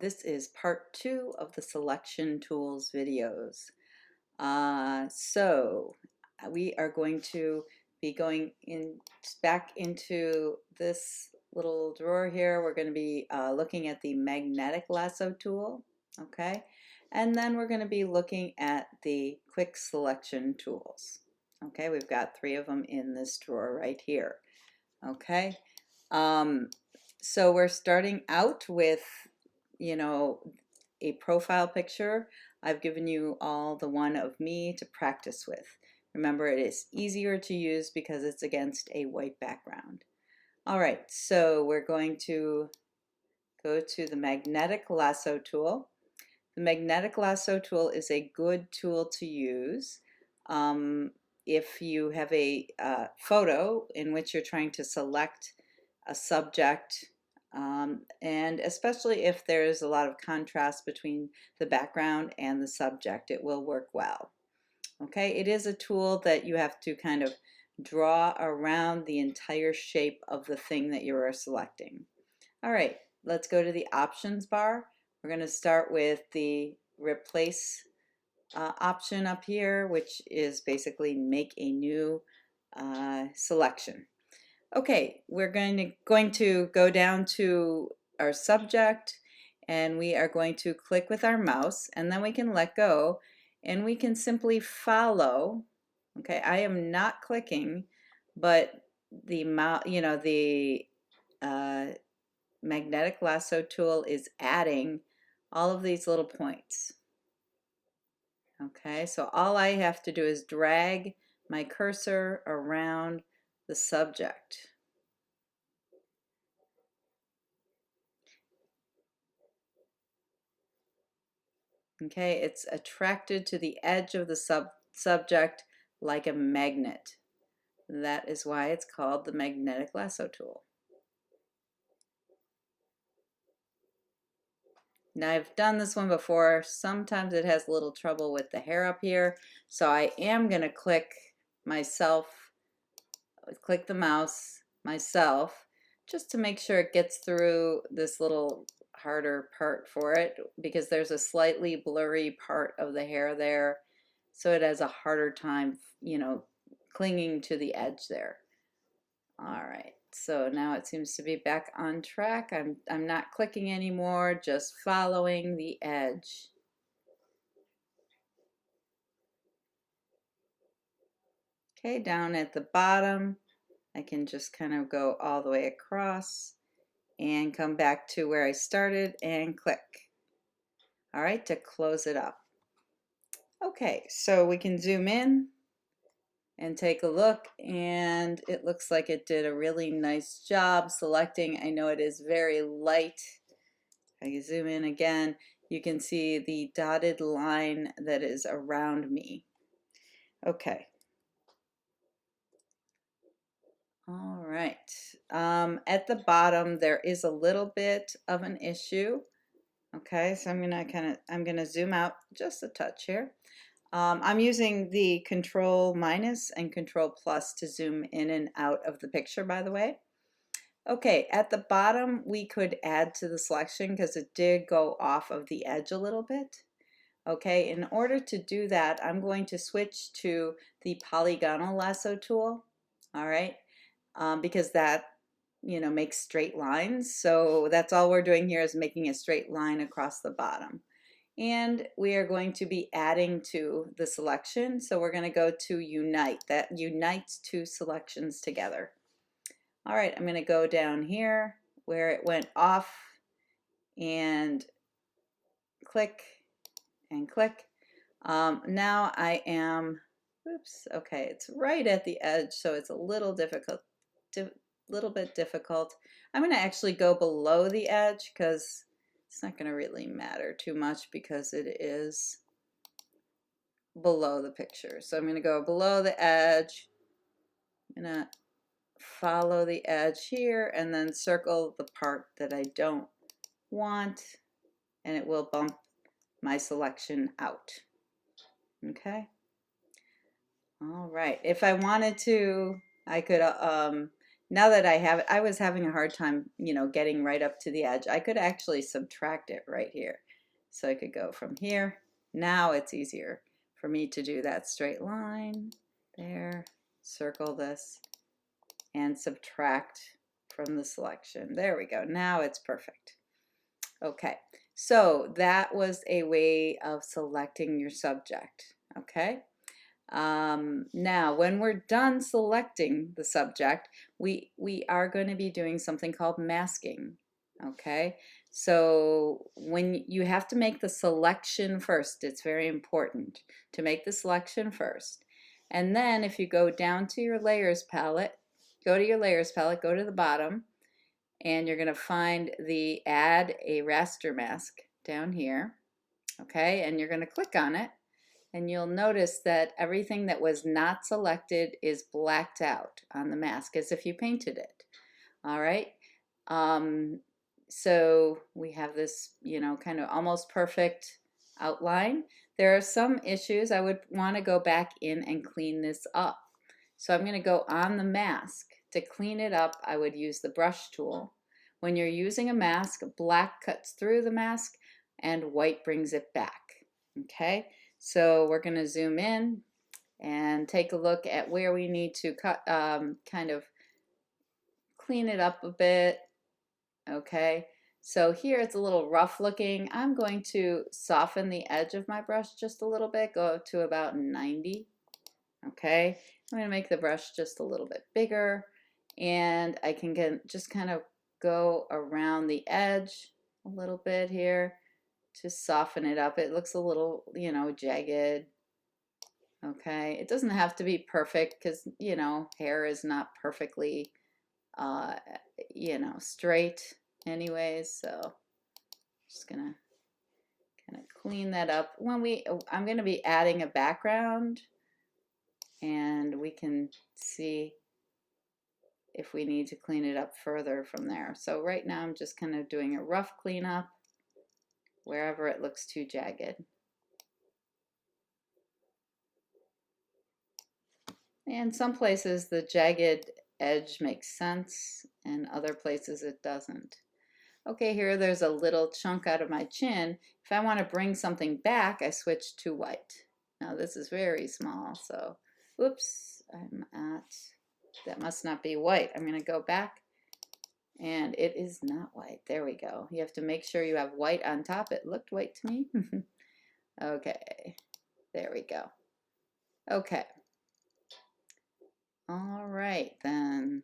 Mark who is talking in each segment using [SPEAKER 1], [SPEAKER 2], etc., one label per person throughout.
[SPEAKER 1] This is part 2 of the selection tools videos. We are going to be going back into this little drawer here. We're going to be looking at the Magnetic Lasso Tool, okay? And then we're going to be looking at the quick selection tools. Okay, we've got 3 of them in this drawer right here. Okay, so we're starting out with, a profile picture. I've given you all the one of me to practice with. Remember, it is easier to use because it's against a white background. All right, so we're going to go to the Magnetic Lasso Tool. The Magnetic Lasso Tool is a good tool to use if you have a photo in which you're trying to select a subject, and especially if there's a lot of contrast between the background and the subject, it will work well. Okay, it is a tool that you have to kind of draw around the entire shape of the thing that you are selecting. All right, let's go to the options bar. We're going to start with the replace option up here, which is basically make a new selection. Okay, we're going to go down to our subject, and we are going to click with our mouse, and then we can let go, and we can simply follow. Okay, I am not clicking, but the mouse, the Magnetic Lasso Tool is adding all of these little points. Okay, so all I have to do is drag my cursor around the subject. Okay, it's attracted to the edge of the subject like a magnet. That is why it's called the Magnetic Lasso Tool. Now I've done this one before. Sometimes it has a little trouble with the hair up here. So I am going to click myself, click the mouse myself, just to make sure it gets through this little harder part for it, because there's a slightly blurry part of the hair there. So it has a harder time, clinging to the edge there. All right. So now it seems to be back on track. I'm not clicking anymore, just following the edge. Okay, down at the bottom, I can just kind of go all the way across and come back to where I started and click. All right, to close it up. Okay, so we can zoom in and take a look, and it looks like it did a really nice job selecting. I know it is very light. I can zoom in again. You can see the dotted line that is around me. Okay. All right. At the bottom, there is a little bit of an issue. Okay, so I'm gonna zoom out just a touch here. I'm using the Control minus and Control plus to zoom in and out of the picture, by the way. Okay, at the bottom we could add to the selection because it did go off of the edge a little bit. Okay, in order to do that, I'm going to switch to the polygonal lasso tool. All right, because that makes straight lines. So that's all we're doing here is making a straight line across the bottom. And we are going to be adding to the selection. So we're going to go to unite. That unites two selections together. All right, I'm going to go down here where it went off and click and click. Now I am, oops, okay, it's right at the edge, so it's a little difficult, bit difficult. I'm going to actually go below the edge because it's not going to really matter too much because it is below the picture. So I'm going to go below the edge. I'm going to follow the edge here and then circle the part that I don't want, and it will bump my selection out. Okay. All right. If I wanted to, I could now that I have it, I was having a hard time, you know, getting right up to the edge. I could actually subtract it right here. So I could go from here. Now it's easier for me to do that straight line there, circle this, and subtract from the selection. There we go. Now it's perfect. Okay, so that was a way of selecting your subject. Okay. Now, when we're done selecting the subject, we are going to be doing something called masking. Okay, so when you have to make the selection first, it's very important to make the selection first. And then if you go down to your layers palette, go to your layers palette, go to the bottom, and you're going to find the add a raster mask down here. Okay, and you're going to click on it. And you'll notice that everything that was not selected is blacked out on the mask as if you painted it. All right. So we have this, you know, kind of almost perfect outline. There are some issues. I would want to go back in and clean this up. So I'm going to go on the mask. To clean it up, I would use the brush tool. When you're using a mask, black cuts through the mask and white brings it back. Okay. So we're going to zoom in and take a look at where we need to cut, kind of clean it up a bit. Okay, so here it's a little rough looking. I'm going to soften the edge of my brush just a little bit, go to about 90. Okay, I'm going to make the brush just a little bit bigger, and I can just kind of go around the edge a little bit here to soften it up. It looks a little, you know, jagged. Okay, it doesn't have to be perfect because, you know, hair is not perfectly, you know, straight anyways. So just gonna kind of clean that up. I'm gonna be adding a background, and we can see if we need to clean it up further from there. So right now I'm just kind of doing a rough cleanup wherever it looks too jagged. And some places the jagged edge makes sense, and other places it doesn't. Okay, here there's a little chunk out of my chin. If I want to bring something back, I switch to white. Now this is very small, so whoops, that must not be white. I'm going to go back, and it is not white. There we go. You have to make sure you have white on top. It looked white to me. Okay, there we go. Okay. All right, then.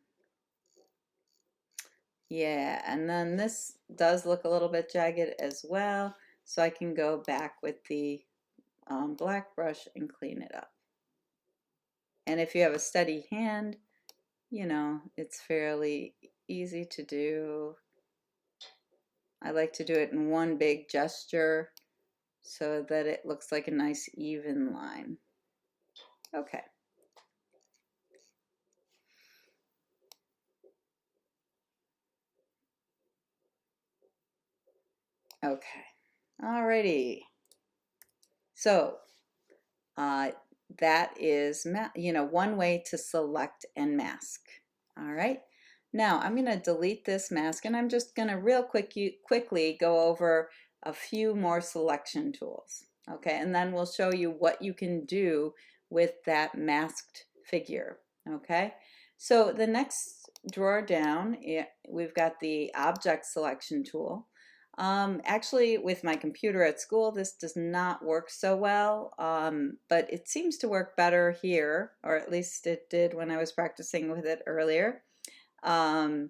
[SPEAKER 1] Yeah, and then this does look a little bit jagged as well, so I can go back with the black brush and clean it up. And if you have a steady hand, you know, it's fairly easy to do. I like to do it in one big gesture so that it looks like a nice even line. Okay. Okay, alrighty. So that is, you know, one way to select and mask. All right. Now I'm going to delete this mask, and I'm just going to real quickly go over a few more selection tools. Okay, and then we'll show you what you can do with that masked figure. Okay, so the next drawer down, we've got the object selection tool. Actually, with my computer at school, this does not work so well, but it seems to work better here, or at least it did when I was practicing with it earlier. You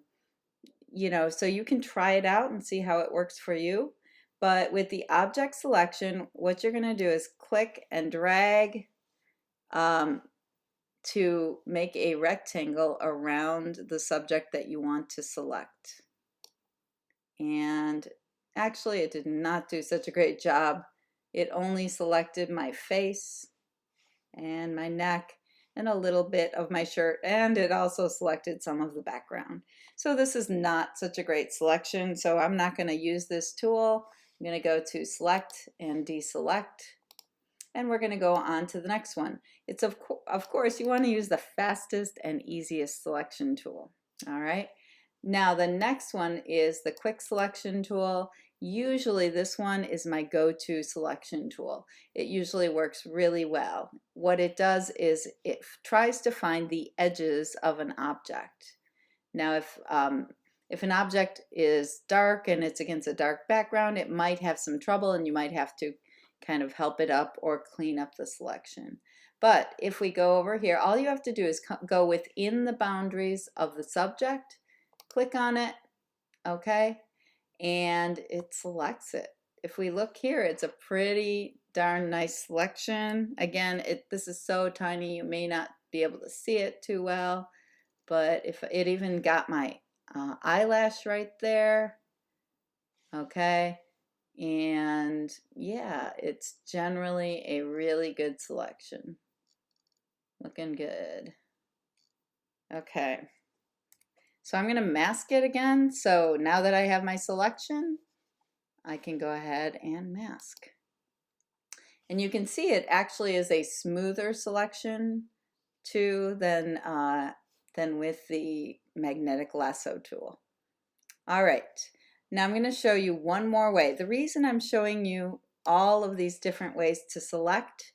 [SPEAKER 1] know, so you can try it out and see how it works for you. But with the object selection, what you're going to do is click and drag to make a rectangle around the subject that you want to select. And actually, it did not do such a great job. It only selected my face and my neck and a little bit of my shirt, and it also selected some of the background. So this is not such a great selection, so I'm not going to use this tool. I'm going to go to select and deselect, and we're going to go on to the next one. It's of course you want to use the fastest and easiest selection tool. All right. Now the next one is the quick selection tool. Usually this one is my go-to selection tool. It usually works really well. What it does is it tries to find the edges of an object. Now if an object is dark and it's against a dark background, it might have some trouble and you might have to kind of help it up or clean up the selection. But if we go over here, all you have to do is go within the boundaries of the subject, click on it, okay, and it selects it. If we look here, it's a pretty darn nice selection. Again, this is so tiny you may not be able to see it too well, but if it even got my eyelash right there, okay, and yeah, it's generally a really good selection. Looking good. Okay, so I'm going to mask it again. So now that I have my selection, I can go ahead and mask. And you can see it actually is a smoother selection too than with the Magnetic Lasso Tool. All right, now I'm going to show you one more way. The reason I'm showing you all of these different ways to select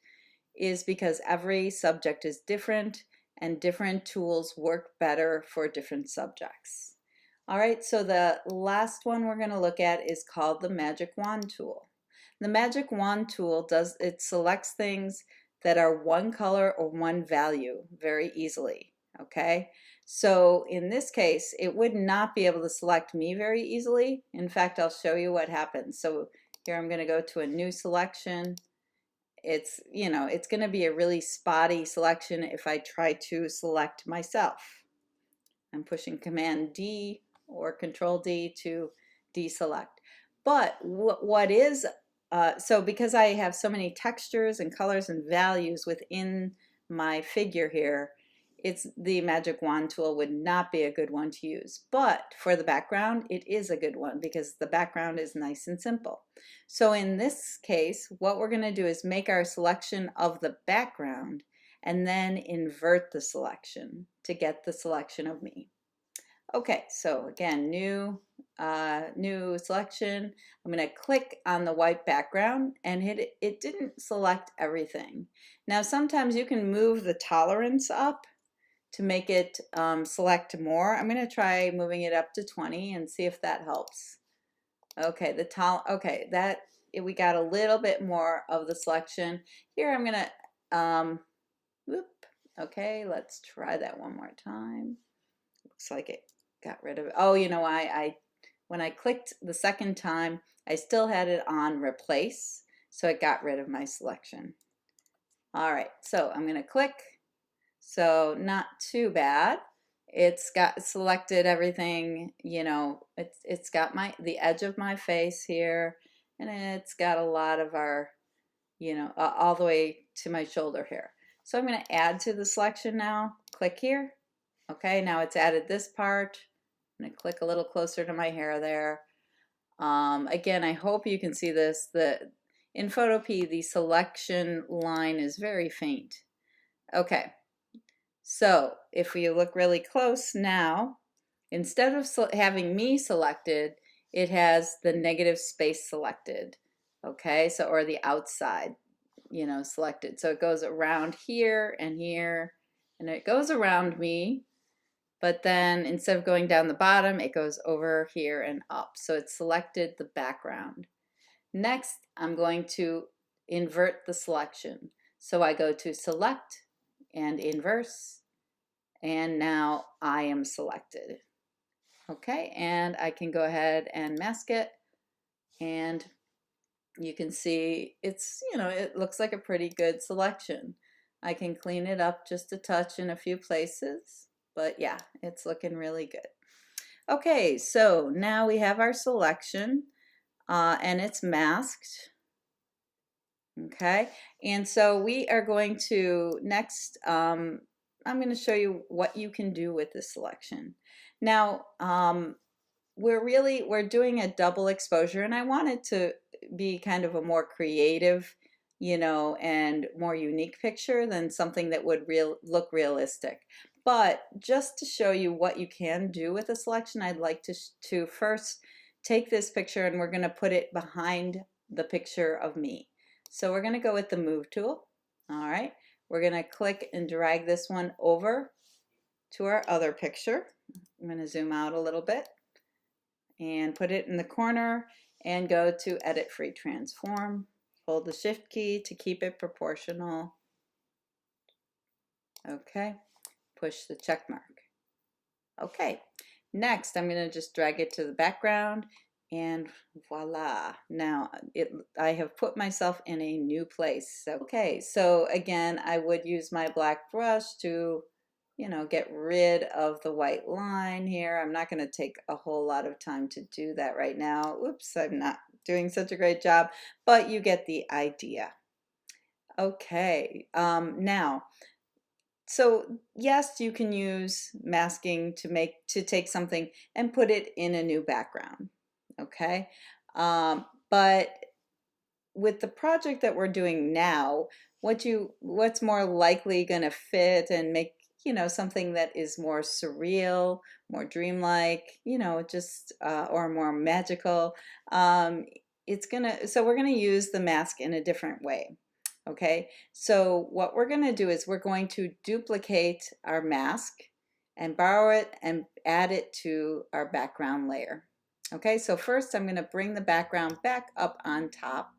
[SPEAKER 1] is because every subject is different and different tools work better for different subjects. All right, so the last one we're going to look at is called the Magic Wand tool. The Magic Wand tool selects things that are one color or one value very easily, okay? So in this case, it would not be able to select me very easily. In fact, I'll show you what happens. So here I'm going to go to a new selection. It's going to be a really spotty selection if I try to select myself. I'm pushing Command D or Control D to deselect. But so because I have so many textures and colors and values within my figure here, the Magic Wand tool would not be a good one to use. But for the background, it is a good one because the background is nice and simple. So in this case, what we're going to do is make our selection of the background and then invert the selection to get the selection of me. Okay, so again, new selection. I'm going to click on the white background and it didn't select everything. Now sometimes you can move the tolerance up to make it select more. I'm going to try moving it up to 20 and see if that helps. Okay, we got a little bit more of the selection. Here I'm going to okay, let's try that one more time. Looks like it got rid of it. Oh, you know, when I clicked the second time, I still had it on replace, so it got rid of my selection. All right, so I'm going to click. So not too bad. It's got selected everything, you know, it's got the edge of my face here, and it's got a lot of our, you know, all the way to my shoulder here. So I'm going to add to the selection now. Click here. Okay, now it's added this part. I'm going to click a little closer to my hair there. Again, I hope you can see this. In Photopea, the selection line is very faint. Okay. So if we look really close now, instead of having me selected, it has the negative space selected, okay? So, or the outside, you know, selected. So it goes around here, and it goes around me, but then instead of going down the bottom, it goes over here and up. So it selected the background. Next, I'm going to invert the selection. So I go to Select and Inverse, and now I am selected. Okay, and I can go ahead and mask it, and you can see it's, you know, it looks like a pretty good selection. I can clean it up just a touch in a few places, but yeah, it's looking really good. Okay, so now we have our selection and it's masked. Okay, and so we are going to next, I'm going to show you what you can do with this selection. Now, we're doing a double exposure, and I want it to be kind of a more creative, you know, and more unique picture than something that would look realistic. But just to show you what you can do with a selection, I'd like to first take this picture and we're going to put it behind the picture of me. So we're going to go with the Move tool. All right, we're going to click and drag this one over to our other picture. I'm going to zoom out a little bit and put it in the corner and go to Edit Free Transform. Hold the Shift key to keep it proportional. Okay, push the check mark. Okay, next I'm going to just drag it to the background and voila. Now I have put myself in a new place. Okay, so again, I would use my black brush to, you know, get rid of the white line here. I'm not going to take a whole lot of time to do that right now. Oops, I'm not doing such a great job, but you get the idea. Okay, now, so yes, you can use masking to take something and put it in a new background, okay? But with the project that we're doing now, what's more likely going to fit and make, you know, something that is more surreal, more dreamlike, you know, just or more magical. So we're gonna use the mask in a different way. Okay, so what we're going to do is we're going to duplicate our mask and borrow it and add it to our background layer. Okay, so first I'm going to bring the background back up on top,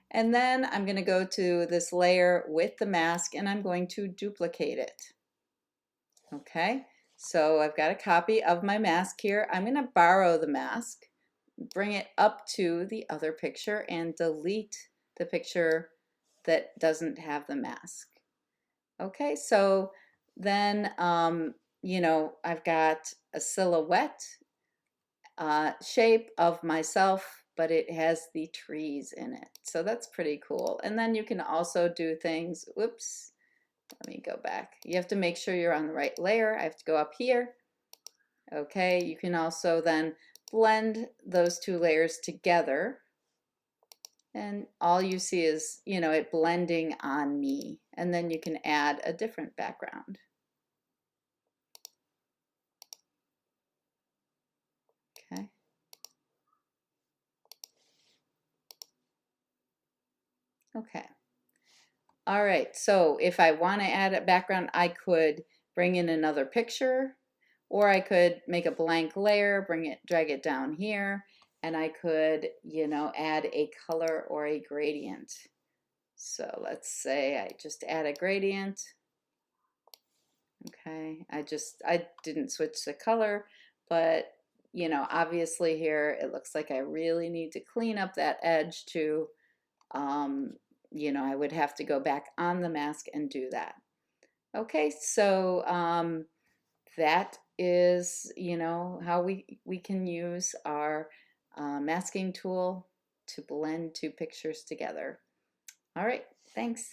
[SPEAKER 1] and then I'm going to go to this layer with the mask and I'm going to duplicate it. Okay, so I've got a copy of my mask here. I'm going to borrow the mask, bring it up to the other picture, and delete the picture that doesn't have the mask. Okay, so then, you know, I've got a silhouette shape of myself, but it has the trees in it. So that's pretty cool. And then you can also do things, whoops, let me go back. You have to make sure you're on the right layer. I have to go up here. Okay, you can also then blend those two layers together. And all you see is, you know, it blending on me. And then you can add a different background. Okay. Okay. All right. So if I want to add a background, I could bring in another picture, or I could make a blank layer, drag it down here, and I could, you know, add a color or a gradient. So let's say I just add a gradient. Okay, I didn't switch the color, but you know, obviously here it looks like I really need to clean up that edge too. You know, I would have to go back on the mask and do that. Okay, so that is, you know, how we can use our masking tool to blend two pictures together. All right, thanks.